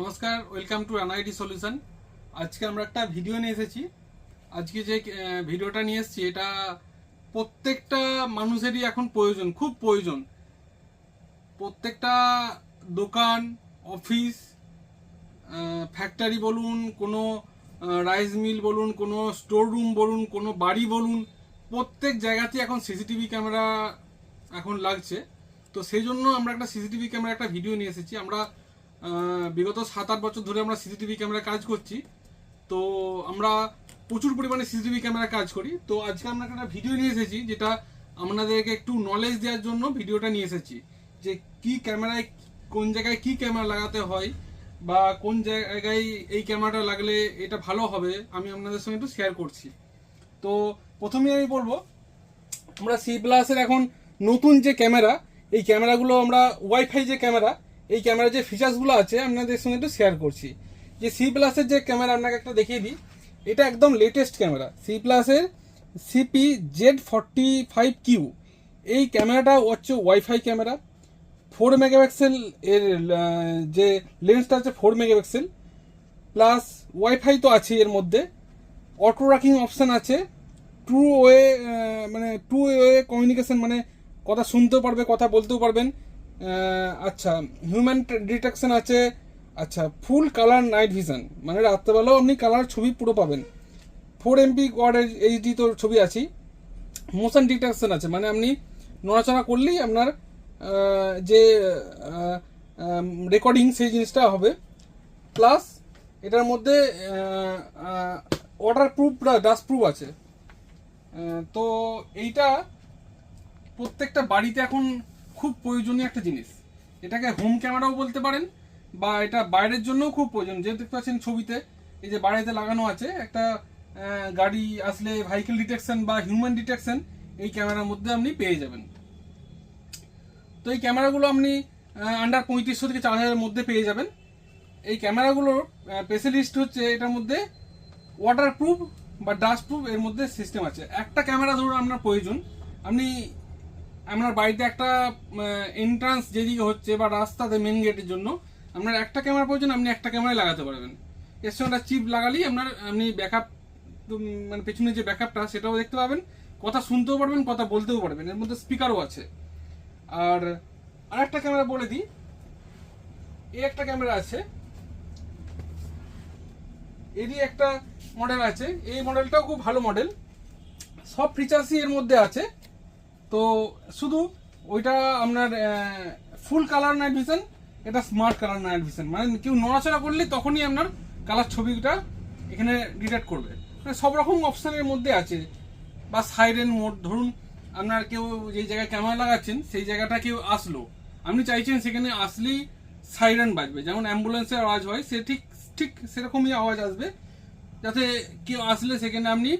নমস্কার, welcome to NIT solution. আজকে আমরা একটা ভিডিও নিয়ে এসেছি। আজকে যে ভিডিওটা নিয়ে এসেছি এটা প্রত্যেকটা মানুষেরই এখন প্রয়োজন, খুব প্রয়োজন। প্রত্যেকটা দোকান, অফিস, ফ্যাক্টরি বলুন, কোনো রাইস মিল বলুন, কোনো স্টোর রুম বলুন, কোনো বাড়ি বলুন, প্রত্যেক জায়গাতেই এখন সিসিটিভি ক্যামেরা এখন লাগছে। তো সেই জন্য আমরা একটা সিসিটিভি ক্যামেরা একটা ভিডিও নিয়ে এসেছি। আমরা বিগত 7-8 বছর ধরে আমরা সিসিটিভি ক্যামেরা কাজ করছি। তো আমরা প্রচুর পরিমাণে সিসিটিভি ক্যামেরা কাজ করি। তো আজকে আমরা একটা ভিডিও নিয়ে এসেছি যেটা আপনাদেরকে একটু নলেজ দেওয়ার জন্য ভিডিওটা নিয়ে এসেছি, যে কি ক্যামেরায় কোন জায়গায় কি ক্যামেরা লাগাতে হয় বা কোন জায়গায় এই ক্যামেরাটা লাগলে এটা ভালো হবে, আমি আপনাদের সঙ্গে একটু শেয়ার করছি। তো প্রথমেই আমি বলবো, আমরা C+-এর এখন নতুন যে ক্যামেরা, এই ক্যামেরাগুলো আমরা ওয়াইফাই যে ক্যামেরা, এই ক্যামেরার যে ফিচার্সগুলো আছে আপনাদের সঙ্গে একটু শেয়ার করছি। যে C+-এর যে ক্যামেরা আপনাকে একটা দেখিয়ে দিই, এটা একদম লেটেস্ট ক্যামেরা, C+-এর CP-Z45Q। এই ক্যামেরাটা হচ্ছে ওয়াইফাই ক্যামেরা। 4 মেগাপিক্সেল এর যে লেন্সটা আছে 4 মেগাপিক্সেল, প্লাস ওয়াইফাই তো আছে, এর মধ্যে অটো রাকিং অপশান আছে, true way to way communication, মানে কথা শুনতেও পারবে, কথা বলতেও পারবেন। আচ্ছা, হিউম্যান ডিটেকশন আছে। আচ্ছা, ফুল কালার নাইট ভিশন, মানে রাত্রেবেলাও আপনি কালার ছবি পুরো পাবেন। 4 MP কোয়াড এইচডি তো ছবি আছেই। মোশন ডিটেকশন আছে, মানে আপনি নড়াচড়া করলেই আপনার যে রেকর্ডিং সেই জিনিসটা হবে। প্লাস এটার মধ্যে ওয়াটার প্রুফ, ডাস্ট প্রুফ আছে। তো এইটা প্রত্যেকটা বাড়িতে এখন খুব প্রয়োজনীয় একটা জিনিস। এটাকে হোম ক্যামেরাও বলতে পারেন, বা এটা বাইরের জন্যও খুব প্রয়োজন। যে দেখতে পাচ্ছেন ছবিতে, এই যে বাড়িতে লাগানো আছে একটা গাড়ি আসলে ভেহিকেল ডিটেকশন বা হিউম্যান ডিটেকশন এই ক্যামেরার মধ্যে আপনি পেয়ে যাবেন। তো এই ক্যামেরাগুলো আপনি আন্ডার 3500 থেকে 4000-এর মধ্যে পেয়ে যাবেন। এই ক্যামেরাগুলোর স্পেশালিস্ট হচ্ছে এটার মধ্যে ওয়াটার প্রুফ বা ডাস্ট প্রুফ এর মধ্যে সিস্টেম আছে। একটা ক্যামেরা ধরুন আপনার প্রয়োজন, আপনি আপনার বাড়িতে একটা এন্ট্রান্স যেদিকে হচ্ছে বা রাস্তাতে মেন গেটের জন্য আপনার একটা ক্যামেরা প্রয়োজন, আপনি একটা ক্যামেরায় লাগাতে পারবেন। এর সঙ্গে একটা চিপ লাগালেই আপনি ব্যাকআপ, মানে পেছনে যে ব্যাকআপটা সেটাও দেখতে পাবেন, কথা শুনতেও পারবেন, কথা বলতেও পারবেন। এর মধ্যে স্পিকারও আছে। আর আরেকটা ক্যামেরা বলে দিই, এই একটা ক্যামেরা আছে, এরই একটা মডেল আছে। এই মডেলটাও খুব ভালো মডেল, সব ফিচার্সই এর মধ্যে আছে। তো শুধু ওইটা আপনার ফুল কালার নাইট ভিশন, এটা স্মার্ট কালার নাইট ভিশন, মানে কেউ নড়াচড়া করলে তখনই আপনার কালার ছবিটা এখানে ডিটেক্ট করবে। মানে সব রকম অপশানের মধ্যে আছে। বা সাইরেন মোড, ধরুন আপনার কেউ যেই জায়গায় ক্যামেরা লাগাচ্ছেন সেই জায়গাটা কেউ আসলো, আপনি চাইছেন সেখানে আসলেই সাইরেন বাজবে, যেমন অ্যাম্বুলেন্সের আওয়াজ হয়, সে ঠিক সেরকমই আওয়াজ আসবে, যাতে কেউ আসলে সেখানে আপনি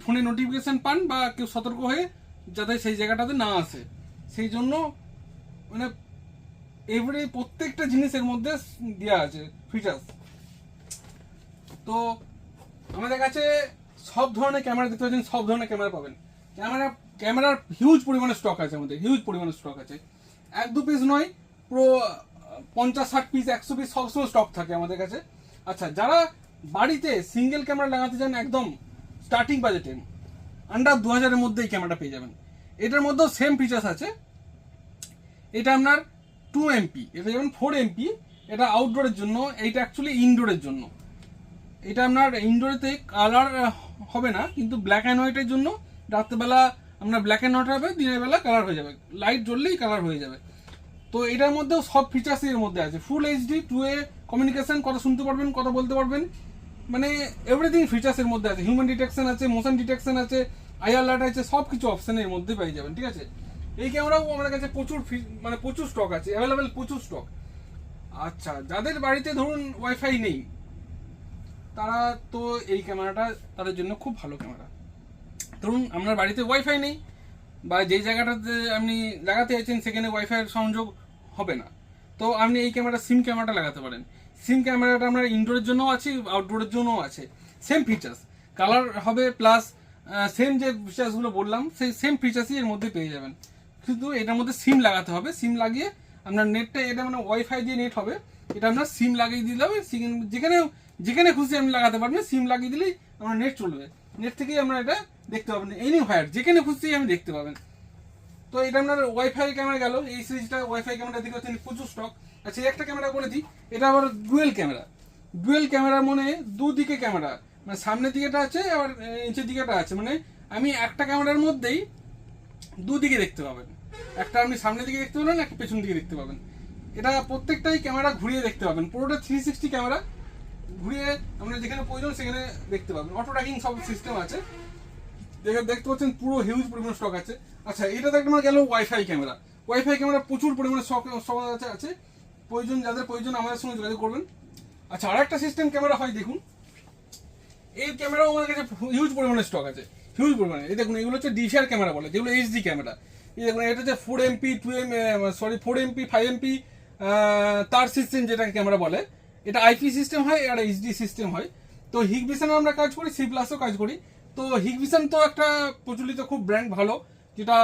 ফোনে নোটিফিকেশন পান বা কেউ সতর্ক হয়ে যাতে সেই জায়গাটাতে না আসে। সেই জন্য মানে প্রত্যেকটা জিনিসের মধ্যে দেওয়া আছে ফিচার্স। তো আমাদের কাছে সব ধরনের ক্যামেরা দেখতে পাচ্ছেন, সব ধরনের ক্যামেরা পাবেন। ক্যামেরার হিউজ পরিমাণে স্টক আছে আমাদের, হিউজ পরিমাণে স্টক আছে। 1-2 পিস নয়, পুরো 50-60 পিস, 100 পিস সবসময় স্টক থাকে আমাদের কাছে। আচ্ছা, যারা বাড়িতে সিঙ্গেল ক্যামেরা লাগাতে চান একদম স্টার্টিং বাজেটে, আন্ডার 2000-এর মধ্যে এই ক্যামেরাটা পেয়ে যাবেন। এটার মধ্যেও সেম ফিচার্স আছে। এটা আপনার 2 MP, এটা যেমন 4 MP, এটা আউটডোরের জন্য, এইটা অ্যাকচুয়ালি ইনডোরের জন্য। এটা আপনার ইনডোরেতে কালার হবে না, কিন্তু ব্ল্যাক অ্যান্ড হোয়াইটের জন্য রাত্রেবেলা আপনার ব্ল্যাক অ্যান্ড হোয়াইট হবে, দিনের বেলা কালার হয়ে যাবে, লাইট জ্বললেই কালার হয়ে যাবে। তো এটার মধ্যেও সব ফিচার্স এর মধ্যে আছে। ফুল এইচডি, 2 ওয়ে কমিউনিকেশন, কথা শুনতে পারবেন, কথা বলতে পারবেন, মানে এভরিথিং ফিচার্স এর মধ্যে আছে। হিউম্যান ডিটেকশন আছে, মোশন ডিটেকশন আছে, আই অ্যালার্ট আছে, সব কিছু অপশন এর মধ্যে পেয়ে যাবেন। ঠিক আছে, এই ক্যামেরাও আমাদের কাছে প্রচুর স্টক আছে, অ্যাভেলেবেল প্রচুর স্টক। আচ্ছা, যাদের বাড়িতে ধরুন ওয়াইফাই নেই, তারা তো এই ক্যামেরাটা তাদের জন্য খুব ভালো ক্যামেরা। ধরুন আপনার বাড়িতে ওয়াইফাই নেই, বা যেই জায়গাটাতে আপনি লাগাতে চাইছেন সেখানে ওয়াইফাইয়ের সংযোগ হবে না, তো আপনি এই সিম ক্যামেরাটা লাগাতে পারেন। সিম ক্যামেরাটা আপনার ইনডোরের জন্যও আছে, আউটডোরের জন্যও আছে। সেম ফিচার্স, কালার হবে, প্লাস সেম যে ফিচার্সগুলো বললাম সেই সেম ফিচার্সই এর মধ্যে পেয়ে যাবেন। কিন্তু এটার মধ্যে সিম লাগাতে হবে, সিম লাগিয়ে আপনার নেটটা এটা মানে ওয়াইফাই দিয়ে নেট হবে, এটা আপনার সিম লাগিয়ে দিলে হবে, যেখানে যেখানে খুশি আপনি লাগাতে পারবেন, সিম লাগিয়ে দিলেই আপনার নেট চলবে, নেট থেকেই আপনার এটা দেখতে পাবেন, এনি হোয়ার যেখানে খুশি আপনি দেখতে পাবেন। তো এটা আপনার ওয়াইফাই ক্যামেরা গেল, এই সিরিজটা ওয়াইফাই ক্যামেরা দিকে হচ্ছে প্রচুর স্টক আচ্ছা। একটা ক্যামেরা বলে দিই, এটা আবার ডুয়েল ক্যামেরা। ডুয়েল ক্যামেরা মানে দুদিকে ক্যামেরা, মানে সামনের দিকেটা আছে আবার নিচের দিকেটা আছে, মানে আমি একটা ক্যামেরার মধ্যেই দুদিকে দেখতে পাবেন, একটা আপনি সামনের দিকে দেখতে পাবেন, একটা পেছন দিকে দেখতে পাবেন। এটা প্রত্যেকটাই ক্যামেরা ঘুরিয়ে দেখতে পাবেন, পুরোটা 360 ক্যামেরা ঘুরিয়ে আপনার যেখানে প্রয়োজন সেখানে দেখতে পাবেন। অটো ট্র্যাকিং সব সিস্টেম আছে, দেখতে পাচ্ছেন পুরো হিউজ পরিমাণ স্টক আছে। আচ্ছা এটা তো একটা গেল ওয়াইফাই ক্যামেরা। ওয়াইফাই ক্যামেরা প্রচুর পরিমাণে স্টক আছে, প্রয়োজন যাদের প্রয়োজন আমাদের সঙ্গে যোগাযোগ করবেন। আচ্ছা আর একটা সিস্টেম ক্যামেরা হয় দেখুন, এই ক্যামেরাও আমাদের কাছে হিউজ পরিমাণে স্টক আছে, হিউজ পরিমাণে। এই দেখুন এগুলো হচ্ছে ডিভিআর ক্যামেরা বলে, যেগুলো এইচডি ক্যামেরা। এই দেখুন এটা হচ্ছে 4MP 4MP 5MP তার সিস্টেম যেটাকে ক্যামেরা বলে, এটা আইপি সিস্টেম হয় আর এইচডি সিস্টেম হয়। তো হিগভিশনে আমরা কাজ করি, সি প্লাসও কাজ করি। তো হিগভিশন তো একটা প্রচলিত খুব ব্র্যান্ড ভালো, যেটা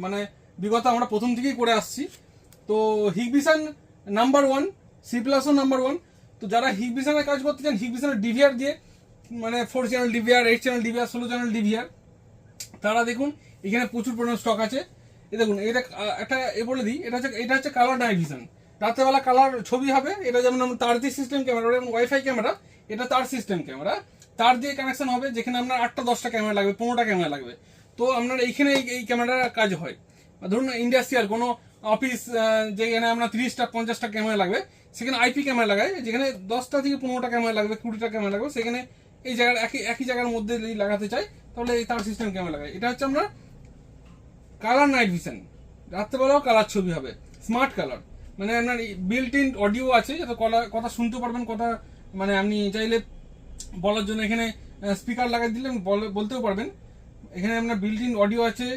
মানে বিগত আমরা প্রথম থেকেই করে আসছি। তো হিগভিশন নাম্বার 1, সি প্লাসও নাম্বার 1। তো যারা হিগভিশনে কাজ করতে চান, হিগভিশনের ডিভিআর দিয়ে মানে 4 channel DVR, 8 channel DVR, 16 channel DVR, তারা দেখুন এখানে প্রচুর পরিমাণ স্টক আছে। এই দেখুন এটা একটা বলে দিই, এটা হচ্ছে কালার নাইট ভিশন, রাত্রেবেলা কালার ছবি হবে। এটা যেমন তার দিয়ে সিস্টেম ক্যামেরা, যেমন ওয়াইফাই ক্যামেরা, এটা তার সিস্টেম ক্যামেরা, তার দিয়ে কানেকশন হবে, যেখানে আপনার 8টা 10টা ক্যামেরা লাগবে, 15টা ক্যামেরা লাগবে। তো আপনার এইখানে এই ক্যামেরার কাজ হয়। ধরুন ইন্ডাস্ট্রিয়াল কোনো অফিস যেখানে আপনার 30টা 50টা ক্যামেরা লাগবে, সেখানে আইপি ক্যামেরা লাগায়, যেখানে 10টা থেকে 15টা ক্যামেরা লাগবে, 20টা ক্যামেরা লাগবে, সেখানে এই জায়গার একই জায়গার মধ্যে যদি লাগাতে চাই তাহলে এই তার সিস্টেম ক্যামেরা লাগায়। এটা হচ্ছে আমরা কালার নাইট ভিশন, রাত্রেবেলাও কালার ছবি হবে, স্মার্ট কালার, মানে আপনার বিল্ট ইন অডিও আছে, যাতে কথা শুনতে পারবেন, কথা মানে আপনি চাইলে বলার জন্য এখানে স্পিকার লাগাই দিলে বলতেও পারবেন। এখানে আপনার বিল্ট ইন অডিও আছে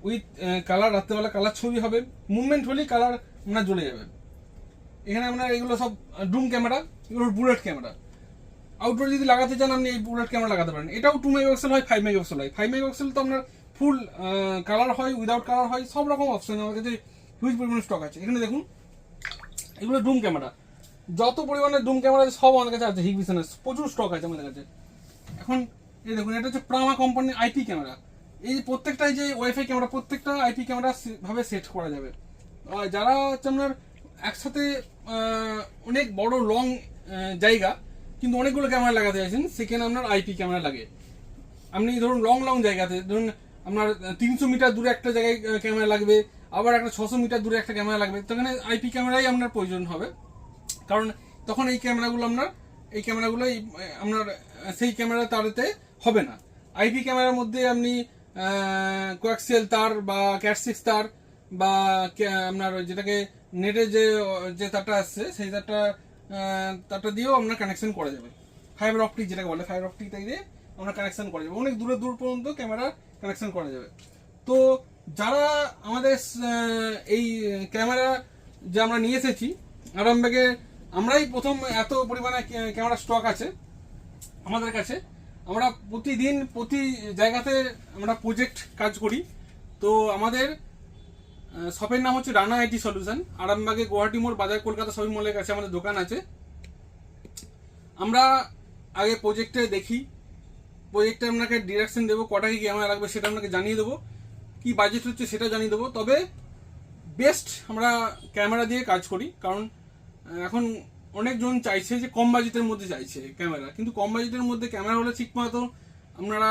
উইথ কালার, রাত্রেবেলা কালার ছবি হবে, মুভমেন্ট হলেই কালার আপনার জ্বলে যাবে। এখানে আপনার এগুলো সব ডুম ক্যামেরা, এগুলো বুলেট ক্যামেরা। আউটডোর যদি লাগাতে চান আপনি এই বুলেট ক্যামেরা লাগাতে পারেন। এটাও 2 মেগাপিক্সেল হয়, 5 মেগাপিক্সেল হয়। 5 মেগাপিক্সেল তো আপনার ফুল কালার হয়, উইদাউট কালার হয়, সব রকম অপশন আমার কাছে হিউজ পরিমাণে স্টক আছে। এখানে দেখুন এগুলো ডুম ক্যামেরা, যত পরিমাণে ডুম ক্যামেরা সব আমাদের কাছে আছে, হিগভিশনের প্রচুর স্টক আছে আমাদের কাছে। এখন এই দেখুন এটা হচ্ছে প্রামা কোম্পানির আইপি ক্যামেরা। এই প্রত্যেকটাই যে ওয়াইফাই ক্যামেরা, প্রত্যেকটা আইপি ক্যামেরা ভাবে সেট করা যাবে। যারা হচ্ছে আপনার একসাথে অনেক বড় লং জায়গা কিন্তু অনেকগুলো ক্যামেরা লাগাতে চাইছেন, সেখানে আপনার আইপি ক্যামেরা লাগে। আপনি ধরুন লং জায়গাতে, ধরুন আপনার 300 মিটার দূরে একটা জায়গায় ক্যামেরা লাগবে, আবার একটা 600 মিটার দূরে একটা ক্যামেরা লাগবে, তখন আইপি ক্যামেরাই আপনার প্রয়োজন হবে। কারণ তখন এই ক্যামেরাগুলো আপনার সেই ক্যামেরা তারতে হবে না। আইপি ক্যামেরার মধ্যে আপনি কোয়াক্সিয়াল তার বা ক্যাট6 তার বা আপনার যেটাকে নেটে যে তারটা আসছে সেই তারটা দিয়েও আপনার কানেকশন করা যাবে। ফাইবার অপটিক যেটাকে বলে, ফাইবার অপটিক দিয়ে আমরা কানেকশন করা যাবে, অনেক দূর পর্যন্ত ক্যামেরা কানেকশন করা যাবে। তো যারা আমাদের এই ক্যামেরা যে আমরা নিয়ে এসেছি আরামবাগে, আমরাই প্রথম এত পরিমাণে ক্যামেরা স্টক আছে আমাদের কাছে। আমরা প্রতিদিন প্রতি জায়গাতে আমরা প্রজেক্ট কাজ করি। তো আমাদের শপের নাম হচ্ছে রানা আইটি সলিউশন, আরামবাগে গুয়াহাটি মোড় বাজার কলকাতা শপিং মলের কাছে আমাদের দোকান আছে। আমরা আগে প্রজেক্টে দেখি, প্রজেক্টে আপনাকে ডিরেকশন দেবো, কটা কি ক্যামেরা লাগবে সেটা আপনাকে জানিয়ে দেবো, কি বাজেট হচ্ছে সেটা জানিয়ে দেবো। তবে বেস্ট আমরা ক্যামেরা দিয়ে কাজ করি, কারণ এখন অনেকজন চাইছে যে কম বাজেটের মধ্যে চাইছে ক্যামেরা, কিন্তু কম বাজেটের মধ্যে ক্যামেরা হলে ঠিক মতো আপনারা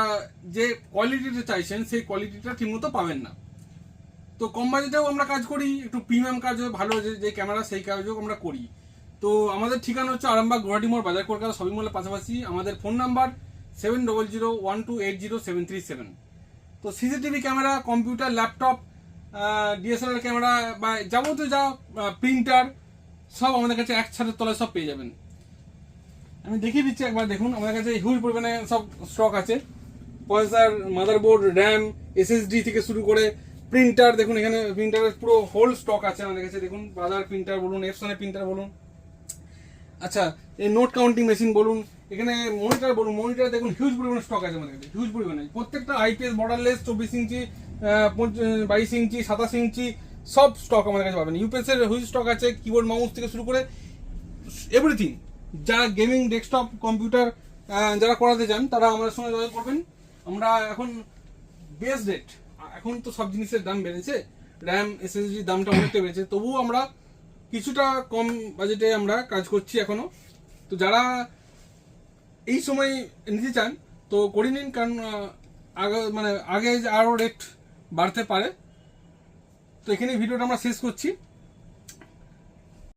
যে কোয়ালিটিটা চাইছেন সেই কোয়ালিটিটা ঠিকমতো পাবেন না। তো কম বাজেটেও আমরা কাজ করি, একটু প্রিমিয়াম কাজ ভালো যে ক্যামেরা সেই কাজও আমরা করি। তো আমাদের ঠিকানা হচ্ছে আরামবাগ গুয়াহাটি মোড় বাজার কলকাতা শপিং মলের পাশাপাশি। আমাদের ফোন নাম্বার 7001280737। তো CCTV camera, computer, laptop, DSLR camera বা যাবতীয় যা প্রিন্টার সব আমাদের কাছে এক ছাদের তলায় সব পেয়ে যাবেন। আমি দেখিয়ে দিচ্ছি একবার, দেখুন আমাদের কাছে হিউজ পরিমাণে সব স্টক আছে। প্রসেসর, মাদারবোর্ড, র্যাম, এসএসডি থেকে শুরু করে প্রিন্টার, দেখুন এখানে প্রিন্টারের পুরো হোল স্টক আছে আমাদের কাছে। দেখুন বাজার প্রিন্টার বলুন, এপসনের প্রিন্টার বলুন, আচ্ছা এই নোট কাউন্টিং মেশিন বলুন, এখানে মনিটর বলুন, মনিটর দেখুন হিউজ পরিমাণে স্টক আছে আমাদের কাছে, হিউজ পরিমাণে। প্রত্যেকটা আইপিএস বর্ডারলেস 24 ইঞ্চি, 22 ইঞ্চি, 27 ইঞ্চি, সব স্টক আমাদের কাছে পাবেন। ইউপিএস এর হুইজ স্টক আছে, কিবোর্ড মাউস থেকে শুরু করে এভরিথিং। যারা গেমিং ডেস্কটপ কম্পিউটার যারা করাতে চান তারা আমাদের সঙ্গে যোগাযোগ করবেন। আমরা এখন বেস রেট, এখন তো সব জিনিসের দাম বেড়েছে, র্যাম এসএসডির দামটা অনেকটা বেড়েছে, তবুও আমরা কিছুটা কম বাজেটে আমরা কাজ করছি এখনো। তো যারা এই সময় নিতে চান তো করে নিন, কারণ আগে আরও রেট বাড়তে পারে। তো এখানে ভিডিওটা আমরা শেষ করছি।